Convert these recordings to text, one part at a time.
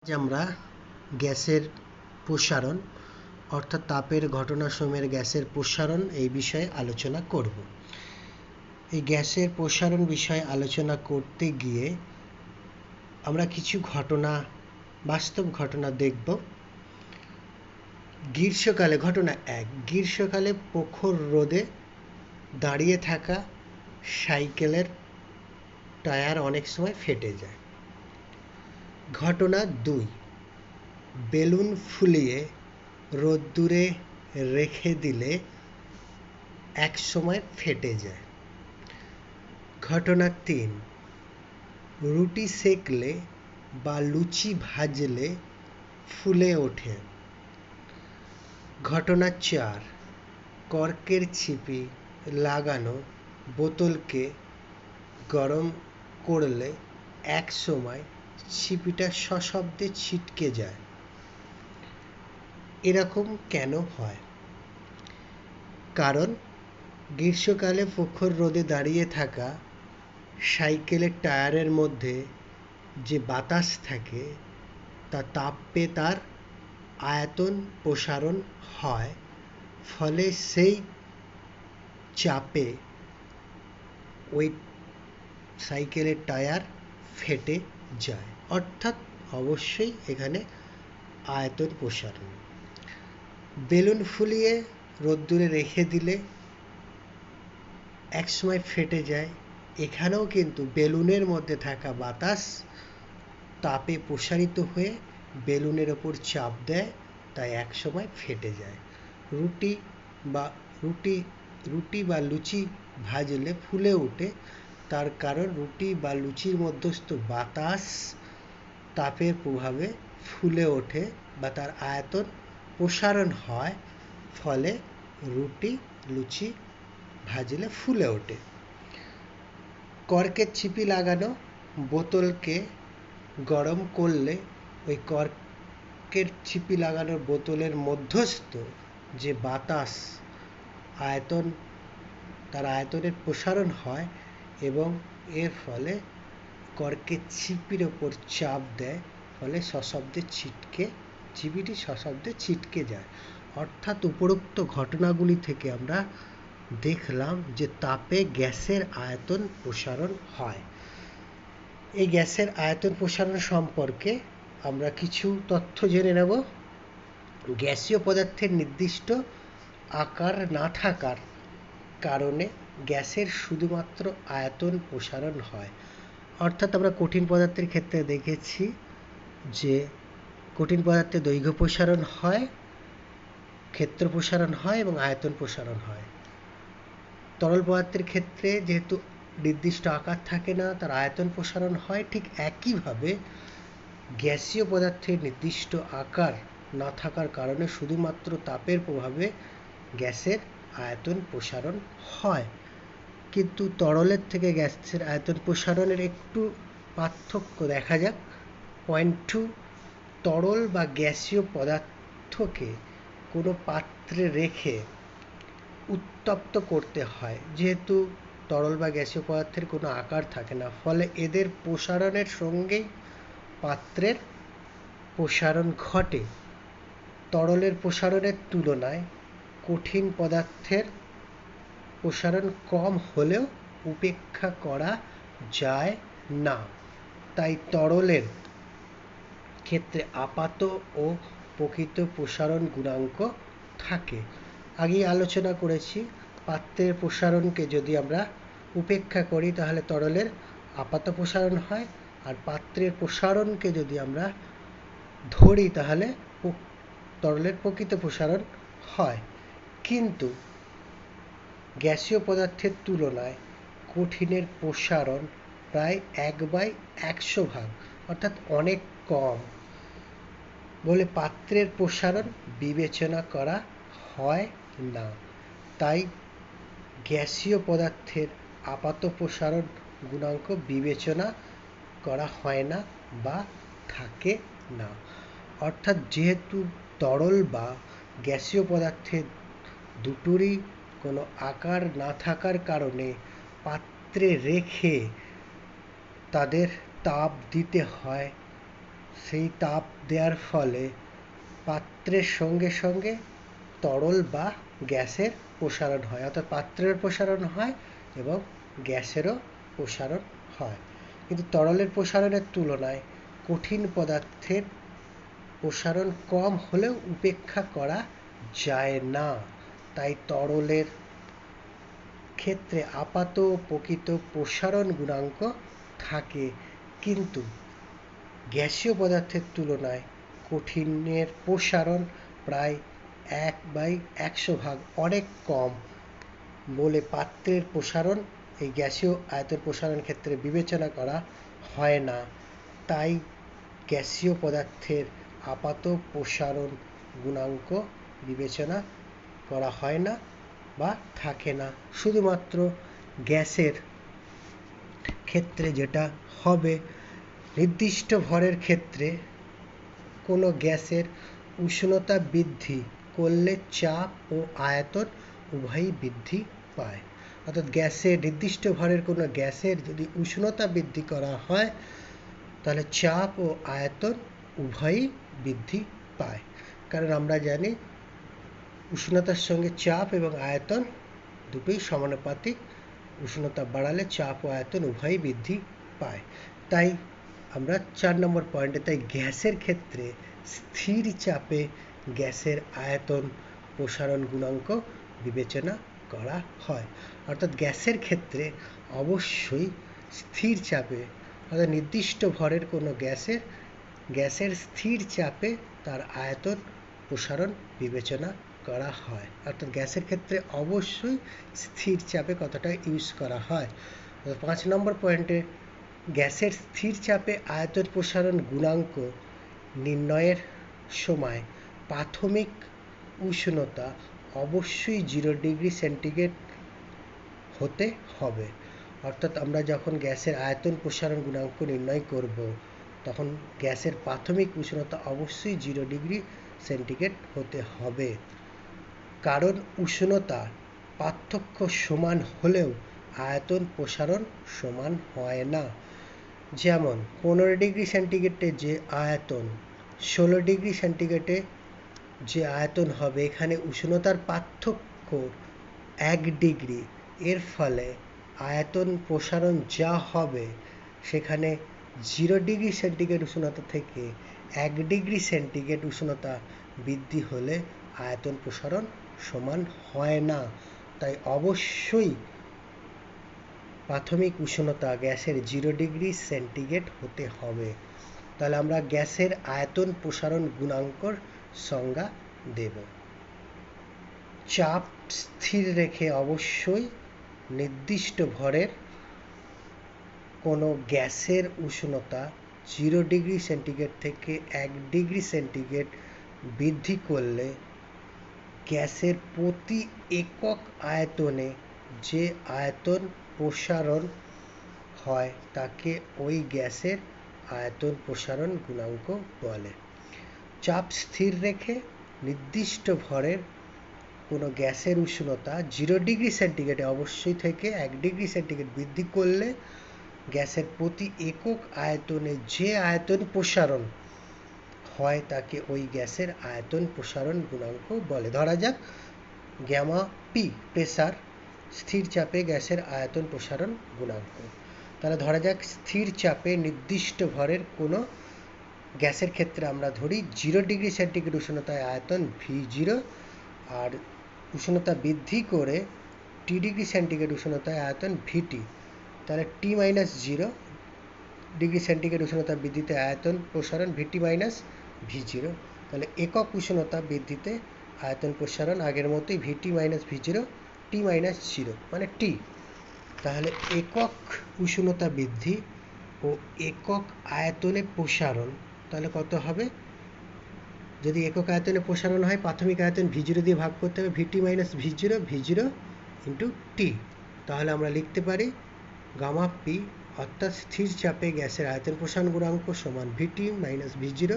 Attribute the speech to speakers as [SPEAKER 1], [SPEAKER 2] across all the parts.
[SPEAKER 1] আজ আমরা গ্যাসের প্রসারণ অর্থাৎ তাপের ঘটনাসমূহের গ্যাসের প্রসারণ এই বিষয়ে আলোচনা করব। এই গ্যাসের প্রসারণ বিষয়ে আলোচনা করতে গিয়ে আমরা কিছু বাস্তব ঘটনা দেখব। গ্রীষ্মকালে ঘটনা 1, গ্রীষ্মকালে প্রখর রোদে দাঁড়িয়ে থাকা সাইকেলের টায়ার অনেক সময় ফেটে যায়। ঘটনা 2, বেলুন ফুলিয়ে রোদ্দুরে রেখে দিলে এক সময় ফেটে যায়। ঘটনা 3, রুটি সেকলে বা লুচি ভাজলে ফুলে ওঠে। ঘটনা 4, কর্কের ছিপি লাগানো বোতলকে গরম করলে এক সময় ছিপিটা সশব্দে ছিটকে যায়। এরকম কেন হয়? কারণ গ্রীষ্মকালে প্রখর রোদে দাঁড়িয়ে থাকা সাইকেলের টায়ারের মধ্যে যে বাতাস থাকে তা তাপ পেয়ে তার আয়তন প্রসারণ হয়, ফলে সেই চাপে ওই সাইকেলের টায়ার ফেটে যায়। অর্থাৎ অবশ্যই এখানে আয়তন প্রসারণ। বেলুন ফুলিয়ে রোদ্দুরে রেখে দিলে এক সময় ফেটে যায়। এখানেও কিন্তু বেলুনের মধ্যে থাকা বাতাস তাপে প্রসারিত হয়ে বেলুনের ওপর চাপ দেয়, তাই এক সময় ফেটে যায়। রুটি বা লুচি ভাজলে ফুলে ওঠে, তার কারণ রুটি বা লুচির মধ্যস্থ বাতাস তাপের প্রভাবে ফুলে ওঠে বা তার আয়তন প্রসারণ হয়, ফলে রুটি লুচি ভাজলে ফুলে ওঠে। কর্কের ছিপি লাগানো বোতলকে গরম করলে ওই কর্কের ছিপি লাগানো বোতলের মধ্যস্থ যে বাতাস তার আয়তনের প্রসারণ হয় এবং এর ফলে কর্কের ছিপির ওপর চাপ দেয়, ফলে ছিপিটি সশব্দে ছিটকে যায়। অর্থাৎ উপরোক্ত ঘটনাগুলি থেকে আমরা দেখলাম যে তাপে গ্যাসের আয়তন প্রসারণ হয়। এই গ্যাসের আয়তন প্রসারণ সম্পর্কে আমরা কিছু তথ্য জেনে নেব। গ্যাসীয় পদার্থের নির্দিষ্ট আকার না থাকার কারণে গ্যাসের শুধুমাত্র আয়তন প্রসারণ হয়। অর্থাৎ আমরা কঠিন পদার্থের ক্ষেত্রে দেখেছি যে কঠিন পদার্থের দৈর্ঘ্য প্রসারণ হয়, ক্ষেত্র প্রসারণ হয় এবং আয়তন প্রসারণ হয়। তরল পদার্থের ক্ষেত্রে যেহেতু নির্দিষ্ট আকার থাকে না, তার আয়তন প্রসারণ হয়। ঠিক একইভাবে গ্যাসীয় পদার্থের নির্দিষ্ট আকার না থাকার কারণে শুধুমাত্র তাপের প্রভাবে গ্যাসের আয়তন প্রসারণ হয়। কিন্তু তরলের থেকে গ্যাসের আয়তন প্রসারণের একটু পার্থক্য দেখা যাক। পয়েন্ট 2, তরল বা গ্যাসীয় পদার্থকে কোনো পাত্রে রেখে উত্তপ্ত করতে হয়। যেহেতু তরল বা গ্যাসীয় পদার্থের কোনো আকার থাকে না, ফলে এদের প্রসারণের সঙ্গেই পাত্রের প্রসারণ ঘটে। তরলের প্রসারণের তুলনায় কঠিন পদার্থের প্রসারণ কম হলেও উপেক্ষা করা যায় না। তাই তরলের ক্ষেত্রে আপাত ও প্রকৃত প্রসারণ গুণাঙ্ক থাকে। আগেই আলোচনা করেছি, পাত্রের প্রসারণকে যদি আমরা উপেক্ষা করি তাহলে তরলের আপাত প্রসারণ হয়, আর পাত্রের প্রসারণকে যদি আমরা ধরি তাহলে তরলের প্রকৃত প্রসারণ হয়। কিন্তু গ্যাসীয় পদার্থের তুলনায় কঠিনের প্রসারণ প্রায় 1/100 ভাগ, অর্থাৎ অনেক কম বলে পাত্রের প্রসারণ বিবেচনা করা হয় না। তাই গ্যাসীয় পদার্থের আপাত প্রসারণ গুণাঙ্ক বিবেচনা করা হয় না বা থাকে না। অর্থাৎ যেহেতু তরল বা গ্যাসীয় পদার্থের দুটোরই কোনো আকার না থাকার কারণে পাত্রে রেখে তাদের তাপ দিতে হয়, সেই তাপ দেওয়ার ফলে পাত্রের সঙ্গে সঙ্গে তরল বা গ্যাসের প্রসারণ হয়, অর্থাৎ পাত্রের প্রসারণ হয় এবং গ্যাসেরও প্রসারণ হয়। কিন্তু তরলের প্রসারণের তুলনায় কঠিন পদার্থের প্রসারণ কম হলেও উপেক্ষা করা যায় না। তাই তরলের ক্ষেত্রে আপাত ও প্রকৃত প্রসারণ গুণাঙ্ক থাকে, কিন্তু গ্যাসীয় পদার্থের তুলনায় কঠিনের প্রসারণ প্রায় 1/100 অনেক কম বলে পাত্রের প্রসারণ এই গ্যাসীয় আয়তের প্রসারণ ক্ষেত্রে বিবেচনা করা হয় না। তাই গ্যাসীয় পদার্থের আপাত প্রসারণ গুণাঙ্ক বিবেচনা করা হয় না বা থাকে না। শুধুমাত্র গ্যাসের ক্ষেত্রে যেটা হবে, নির্দিষ্ট ভরের ক্ষেত্রে কোনো গ্যাসের উষ্ণতা বৃদ্ধি করলে চাপ ও আয়তন উভয়ই বৃদ্ধি পায়। অর্থাৎ গ্যাসের নির্দিষ্ট ভরের কোনো গ্যাসের যদি উষ্ণতা বৃদ্ধি করা হয় তাহলে চাপ ও আয়তন উভয়ই বৃদ্ধি পায়। কারণ আমরা জানি উষ্ণতার সঙ্গে চাপ এবং আয়তন দুটোই সমানুপাতিক। উষ্ণতা বাড়ালে চাপ ও আয়তন উভয়ই বৃদ্ধি পায়। তাই আমরা 4 নম্বর পয়েন্টে, তাই গ্যাসের ক্ষেত্রে স্থির চাপে গ্যাসের আয়তন প্রসারণ গুণাঙ্ক বিবেচনা করা হয়। অর্থাৎ গ্যাসের ক্ষেত্রে অবশ্যই স্থির চাপে, অর্থাৎ নির্দিষ্ট ভরের কোনো গ্যাসের স্থির চাপে তার আয়তন প্রসারণ বিবেচনা করা হয়। অর্থাৎ গ্যাসের ক্ষেত্রে অবশ্যই স্থির চাপে কথাটা ইউজ করা হয়। 5 নম্বর পয়েন্টে, গ্যাসের স্থির চাপে আয়তন প্রসারণ গুণাঙ্ক নির্ণয়ের সময় প্রাথমিক উষ্ণতা অবশ্যই 0 ডিগ্রি সেন্টিগ্রেড হতে হবে। অর্থাৎ আমরা যখন গ্যাসের আয়তন প্রসারণ গুণাঙ্ক নির্ণয় করব তখন গ্যাসের প্রাথমিক উষ্ণতা অবশ্যই 0 ডিগ্রি সেন্টিগ্রেড হতে হবে। কারণ উষ্ণতা পার্থক্য সমান হলেও আয়তন প্রসারণ সমান হয় না। যেমন 15 ডিগ্রি সেন্টিগ্রেডে যে আয়তন 16 ডিগ্রি সেন্টিগ্রেডে যে আয়তন হবে, এখানে উষ্ণতার পার্থক্য 1 ডিগ্রি। এর ফলে আয়তন প্রসারণ যা হবে সেখানে 0 ডিগ্রি সেন্টিগ্রেড উষ্ণতা থেকে 1 ডিগ্রি সেন্টিগ্রেড উষ্ণতা বৃদ্ধি হলে আয়তন প্রসারণ সমান হয় না। তাই অবশ্যই প্রাথমিক উষ্ণতা গ্যাসের 0 ডিগ্রি সেন্টিগ্রেড হতে হবে। তাহলে আমরা গ্যাসের আয়তন প্রসারণ গুণাঙ্কর সংজ্ঞা দেব। চাপ স্থির রেখে অবশ্যই নির্দিষ্ট ভরের কোনো গ্যাসের উষ্ণতা 0 ডিগ্রি সেন্টিগ্রেড থেকে 1 ডিগ্রি সেন্টিগ্রেড বৃদ্ধি করলে গ্যাসের প্রতি একক আয়তনে যে আয়তন প্রসারণ হয় তাকে ওই গ্যাসের আয়তন প্রসারণ গুণাঙ্ক বলে। চাপ স্থির রেখে নির্দিষ্ট ভরের কোনো গ্যাসের উষ্ণতা 0 ডিগ্রি সেন্টিগ্রেডে অবশ্যই থেকে 1 ডিগ্রি সেন্টিগ্রেড বৃদ্ধি করলে গ্যাসের প্রতি একক আয়তনে যে আয়তন প্রসারণ হয় তাকে ওই গ্যাসের আয়তন প্রসারণ গুণাঙ্ক বলে। ধরা যাক গ্যামা পি প্রেসার স্থির চাপে গ্যাসের আয়তন প্রসারণ গুণাঙ্ক। তাহলে ধরা যাক স্থির চাপে নির্দিষ্ট ভরের কোনো গ্যাসের ক্ষেত্রে আমরা ধরি 0 ডিগ্রি সেন্টিগ্রেড উষ্ণতায় আয়তন V0 আর উষ্ণতা বৃদ্ধি করে T ডিগ্রি সেন্টিগ্রেড উষ্ণতায় আয়তন VT। তাহলে T-0 ডিগ্রি সেন্টিগ্রেড উষ্ণতা বৃদ্ধিতে আয়তন প্রসারণ VT-V0। তাহলে একক উষ্ণতা বৃদ্ধিতে আয়তন প্রসারণ আগের মতোই VT-V0 T-0 মানে T। তাহলে একক উষ্ণতা বৃদ্ধি ও একক আয়তনে প্রসারণ তাহলে কত হবে? যদি একক আয়তনে প্রসারণ হয় প্রাথমিক আয়তন V0 দিয়ে ভাগ করতে হবে, VT-V0 V0 ইন্টু T। তাহলে আমরা লিখতে পারি গামা পি অর্থাৎ স্থির চাপে গ্যাসের আয়তন প্রসারণ গুণাঙ্ক সমান VT-V0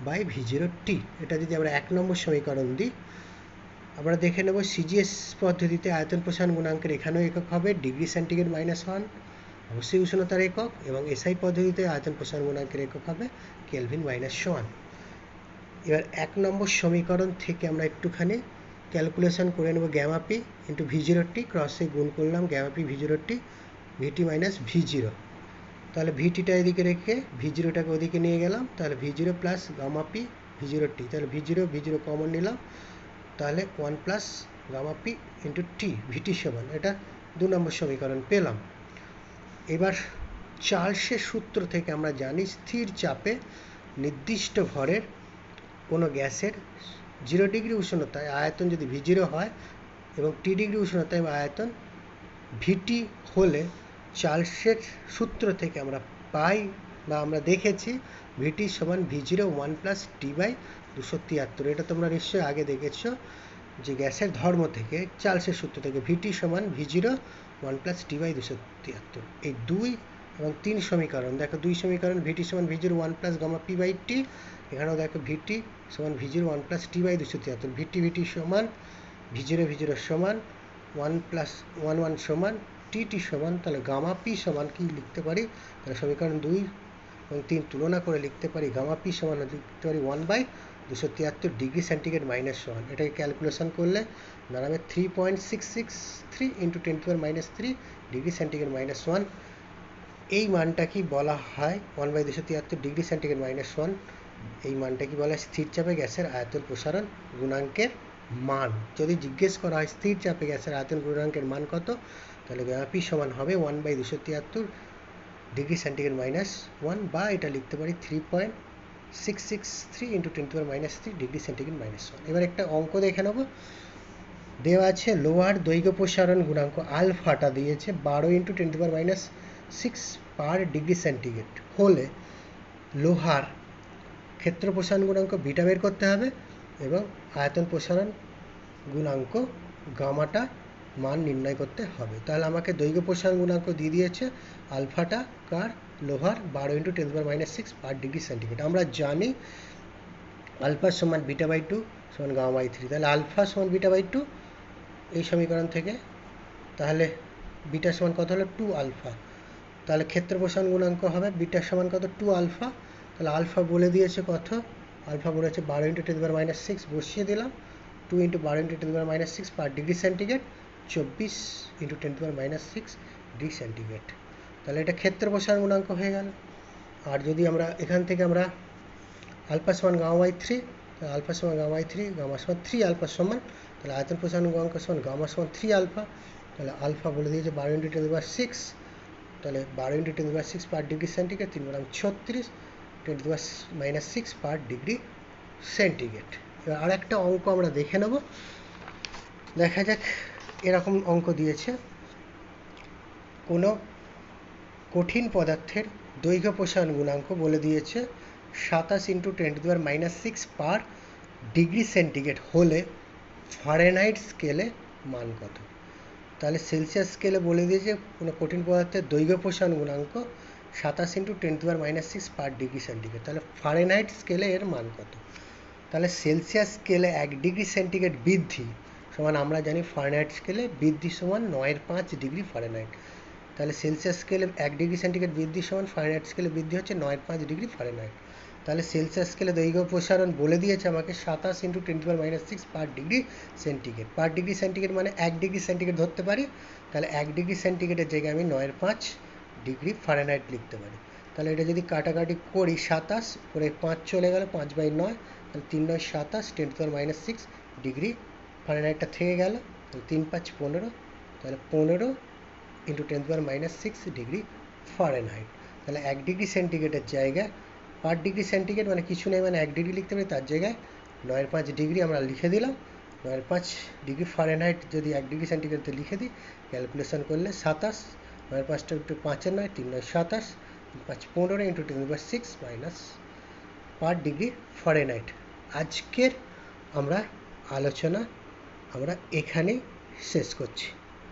[SPEAKER 1] বাই V0T। এটা যদি আমরা 1 নম্বর সমীকরণ দিই, আমরা দেখে নেব সিজিএস পদ্ধতিতে আয়তন প্রসারণ গুণাঙ্কের এখানেও একক হবে ডিগ্রি সেন্টিগ্রেড -1, অবশ্যই উষ্ণতার একক, এবং এসআই পদ্ধতিতে আয়তন প্রসারণ গুণাঙ্কের একক হবে কেলভিন -1। এবার 1 নম্বর সমীকরণ থেকে আমরা একটুখানি ক্যালকুলেশন করে নেব গ্যামা পি ইন্টু V0t, ক্রসে গুণ করলাম gamma P V0t VT minus V0। তাহলে ভিটিটা এদিকে রেখে V0টাকে ওদিকে নিয়ে গেলাম, তাহলে V0 plus gamma P V0t, তাহলে V0 কমন নিলাম, তাহলে 1 plus gamma P into T VT সমান, এটা 2 নম্বর সমীকরণ পেলাম। এবার চার্লসের সূত্র থেকে আমরা জানি স্থির চাপে নির্দিষ্ট ভরের কোনো গ্যাসের 0 ডিগ্রি উষ্ণতায় আয়তন যদি V0 হয় এবং T ডিগ্রি উষ্ণতায় আয়তন VT হলে চার্লসের সূত্র থেকে আমরা পাই বা আমরা দেখেছি VT সমান V0 1 প্লাস T বাই 273। এটা তোমরা নিশ্চয়ই আগে দেখেছো যে গ্যাসের ধর্ম থেকে চার্লসের সূত্র থেকে VT সমান V0 1 প্লাস T বাই 273। এই 2 এবং 3 সমীকরণ দেখো, 2 সমীকরণ VT সমান V0 1 plus gamma P by T, এখানেও দেখো VT সমান V0 1 plus T by 273। VT সমান V0 সমান 1 প্লাস 1 সমান TT সমান, তাহলে গামা পি সমান কি লিখতে পারি, তাহলে সমীকরণ 2 এবং 3 তুলনা করে লিখতে পারি গামা পি সমান লিখতে পারি 1 বাই 273 ডিগ্রি সেন্টিগ্রেড -1। এটাকে ক্যালকুলেশন করলে দাঁড়াবে 3.663 ইন্টু 10⁻³ ডিগ্রি সেন্টিগ্রেড -1। এই মানটা কি বলা হয় 1 বাই 273 ডিগ্রি সেন্টিগ্রেড -1, এই মানটা কি বলা হয় স্থির চাপে গ্যাসের আয়তন প্রসারণ গুণাঙ্কের মান। যদি জিজ্ঞেস করা হয় স্থির চাপে গ্যাসের আয়তন গুণাঙ্কের মান কত, তাহলে গামা পি সমান হবে 1 বাই 273 ডিগ্রি সেন্টিগ্রেড -1, বা এটা লিখতে পারি 3.663 ইন্টু 10⁻³ ডিগ্রি সেন্টিগ্রেড -1। এবার একটা অঙ্ক দেখে নেব। দেওয়া আছে লোহার দৈর্ঘ্য প্রসারণ গুণাঙ্ক আলফাটা দিয়েছে 12 ইন্টু 10⁻6 পার ডিগ্রি সেন্টিগ্রেড হলে লোহার ক্ষেত্র প্রসারণ গুণাঙ্ক বিটা বের করতে হবে এবং আয়তন প্রসারণ গুণাঙ্ক গামাটা মান নির্ণয় করতে হবে। তাহলে আমাকে দৈর্ঘ্য প্রসারণ গুণাঙ্ক দিয়ে দিয়েছে আলফাটা কার, লোহার 12 ইন্টু 10⁻6 পার ডিগ্রি সেন্টিগ্রেড। আমরা জানি আলফা সমান বিটা বাই 2 সমান গামা বাই 3, তাহলে আলফা সমান বিটা বাই 2 এই সমীকরণ থেকে, তাহলে বিটা সমান কত হলো 2 আলফা, তাহলে ক্ষেত্র প্রসারণ গুণাঙ্ক হবে বিটা সমান কত 2 আলফা, তাহলে আলফা বলে দিয়েছে কত, আলফা বলেছে 12 ইন্টু 10⁻6, বসিয়ে দিলাম 2 ইন্টু 12 ইন্টু 10⁻6 পার degree centigrade 24 into 10⁻6 degree centigrade. তাহলে এটা ক্ষেত্র প্রসারণ গুণাঙ্ক হয়ে গেল। আর যদি আমরা এখান থেকে আমরা আলফা সমান গামা বাই 3, তাহলে আলফা সমান গামা বাই 3, গামা সমান 3 আলফা সমান, তাহলে আয়তন প্রসারণ গুণাঙ্ক সমান গামা সমান 3 আলফা, তাহলে আলফা বলে দিয়েছে 12 ইন্টু 10⁻6, তাহলে 12 ইন্টু 10⁻6 পার ডিগ্রি সেন্টিগ্রেড 3 বললাম 36 10⁻6 পার ডিগ্রি সেন্টিগ্রেড। এবার আর একটা অঙ্ক আমরা দেখে নেব, দেখা যাক। এরকম অঙ্ক দিয়েছে কোনো কঠিন পদার্থের দৈর্ঘ্য প্রসারণ গুণাঙ্ক বলে দিয়েছে 27 ইন্টু 10⁻6 পার ডিগ্রি সেন্টিগ্রেড হলে ফারেনহাইট স্কেলে মান কত। তাহলে সেলসিয়াস স্কেলে বলে দিয়েছে কোনো কঠিন পদার্থের দৈর্ঘ্য প্রসারণ গুণাঙ্ক 27 ইন্টু 10⁻6 পার ডিগ্রি সেন্টিগ্রেড, তাহলে ফারেনহাইট স্কেলে এর মান কত। তাহলে সেলসিয়াস স্কেলে 1 ডিগ্রি সেন্টিগ্রেড বৃদ্ধি সমান, আমরা জানি ফারেনহাইট স্কেলে বৃদ্ধি সমান 9.5 ডিগ্রি ফারেনহাইট, তাহলে সেলসিয়াস স্কেলে 1 ডিগ্রি সেন্টিগ্রেড বৃদ্ধি সমান ফারেনহাইট স্কেলে বৃদ্ধি হচ্ছে 9.5 ডিগ্রি ফারেনহাইট। তাহলে সেলসিয়াস স্কেলে দৈর্ঘ্য প্রসারণ বলে দিয়েছে আমাকে 27 ইন্টু 10⁻6 পার ডিগ্রি সেন্টিগ্রেড, পার ডিগ্রি সেন্টিগ্রেড মানে 1 ডিগ্রি সেন্টিগ্রেড ধরতে পারি, তাহলে 1 ডিগ্রি সেন্টিগ্রেডের জায়গায় আমি 9.5 ডিগ্রি ফারেনহাইট লিখতে পারি। তাহলে এটা যদি কাটাকাটি করি 27 করে 5 চলে গেল, 5/9, তাহলে 3 9 27 10⁻6 ডিগ্রি ফারেনহাইটটা থেকে গেল, তাহলে 3 5 15, তাহলে 15 ইন্টু 10⁻6 ডিগ্রি ফারেনহাইট। তাহলে 1 ডিগ্রি সেন্টিগ্রেডের জায়গায় পার ডিগ্রি সেন্টিগ্রেড মানে কিছু নেই, মানে 1 ডিগ্রি লিখতে পারি, তার জায়গায় 9.5 ডিগ্রি আমরা লিখে দিলাম। 9.5 ডিগ্রি ফারেনহাইট যদি 1 ডিগ্রি সেন্টিগ্রেডে লিখে দিই, ক্যালকুলেশন করলে 27, 9.5টা একটু 5-এর 9, 3 9 27, 5 15 ইন্টু 10⁻6 মাইনাস পার ডিগ্রি ফারেনহাইট। আজকের আমরা আলোচনা আমরা এখানেই শেষ করছি।